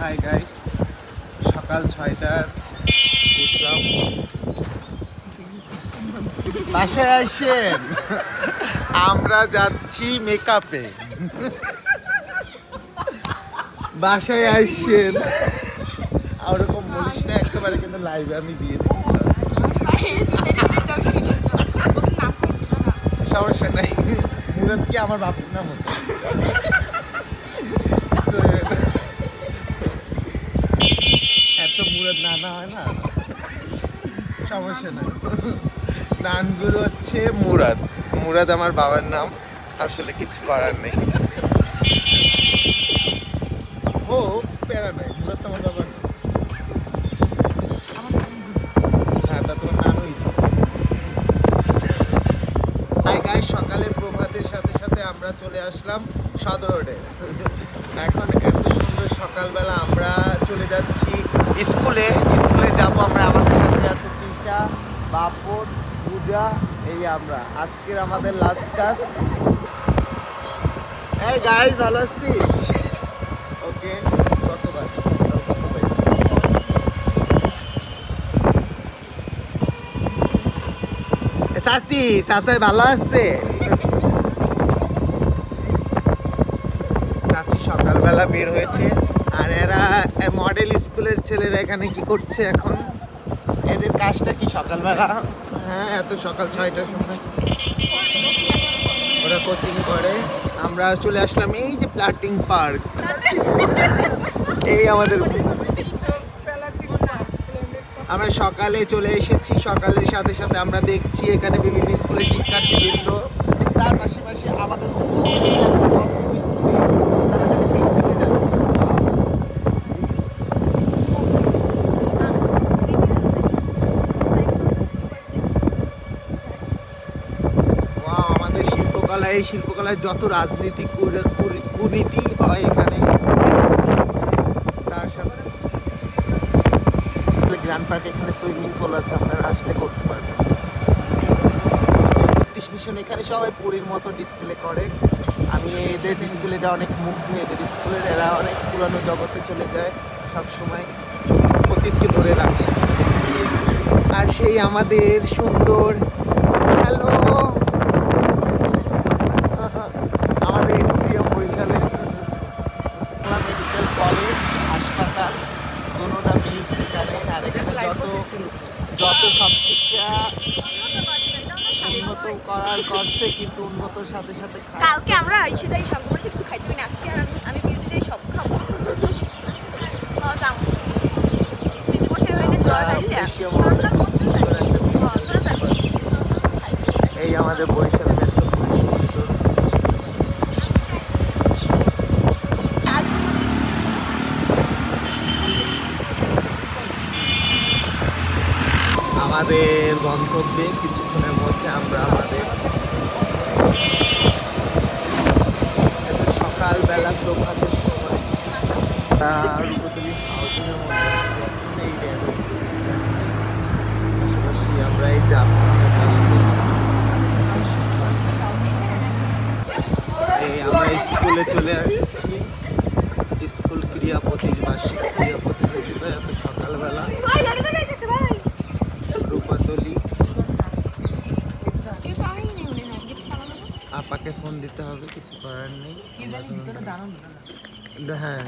Hi guys, সকাল 6টায় উঠলাম। বাসায় আসেন, আমরা যাচ্ছি মেকআপে। বাসায় আসেন, ওরকম বলিস না একেবারে, কিন্তু লাইভে আমি দিয়ে দিই। সমস্যা নাই, মুরাদ কি আমার বাপুর নাম হতো? এত মুরাদ নানা হয় না, সমস্যা নাই। নানগুরু হচ্ছে মুরাদ, মুরাদ আমার বাবার নাম, আসলে কিছু করার নেই। ও প্যারা নাই, মুরাদ তো আমার বাবার নাম। হ্যাঁ, তা তোমার নানুই তো। তাই গাইস, সকালের প্রভাতের সাথে সাথে আমরা চলে আসলাম সদরে। এখন এত সুন্দর সকালবেলা আমরা চলে যাচ্ছি স্কুলে যাব আমরা। আমাদের সাথে আছে তৃষা, বাপন, পূজা, এই আমরা। আজকের আমাদের লাস্ট কাজ। এই গাইস, ভালো আছিস? ওকে, কত বাস চাচি, চাচাই ভালো আছে? চাচি সকালবেলা বের হয়েছে, আর এরা মডেল স্কুলের ছেলেরা এখানে কি করছে এখন? এদের কাজটা কি সকালবেলা? হ্যাঁ, এত সকাল 6টার সময় ওরা কোচিং করে। আমরা চলে আসলাম এই যে প্লাটিং পার্ক, এই আমাদের। আমরা সকালে চলে এসেছি, সকালের সাথে সাথে আমরা দেখছি এখানে বিভিন্ন স্কুলের শিক্ষার্থীবৃন্দ, তার পাশাপাশি আমাদের আমাদের শিল্পকলায়, এই শিল্পকলায় যত রাজনীতি কুনীতি হয় এখানে, তার সাথে গ্র্যান্ড পার্ক, এখানে সুইমিং পুল আছে, আপনারা আসলে করতে পারবেন। মিশন এখানে সবাই পরীর মতো ডিসপ্লে করে। আমি এদের ডিসপ্লেটা অনেক মুগ্ধ, এদের স্কুলের, এরা অনেক পুরানো জগতে চলে যায়, সব সময় অতীতকে ধরে রাখে। আর সেই আমাদের সুন্দর, হ্যালো, আমাদের স্কুলীয় বরিশালের মেডিকেল কলেজ, হাসপাতাল, দোনোটা মিলছে এখানে। আর এখানে যত সবচেয়ে উন্নত করার করছে, কিন্তু উন্নতর সাথে সাথে কালকে আমরা ইসেটাই সব কিছু খাইতে পারি না, আজকে আমি বিউটিতেই সব খাবো। এই আমাদের বরিশালের একটা আমাদের গন্তব্যে কিছুক্ষণের মধ্যে আমরা আমাদের সকালবেলা প্রভাতের সময় রূপতলী হাউজিংয়ের মধ্যে সেই পাশাপাশি আমরা এই যে আমরা স্কুলে চলে আসছি। স্কুল বার্ষিক ক্রিয়া প্রতিযোগিতা এত সকালবেলা রূপতলী। আপাকে ফোন দিতে হবে, কিছু করার নেই। হ্যাঁ।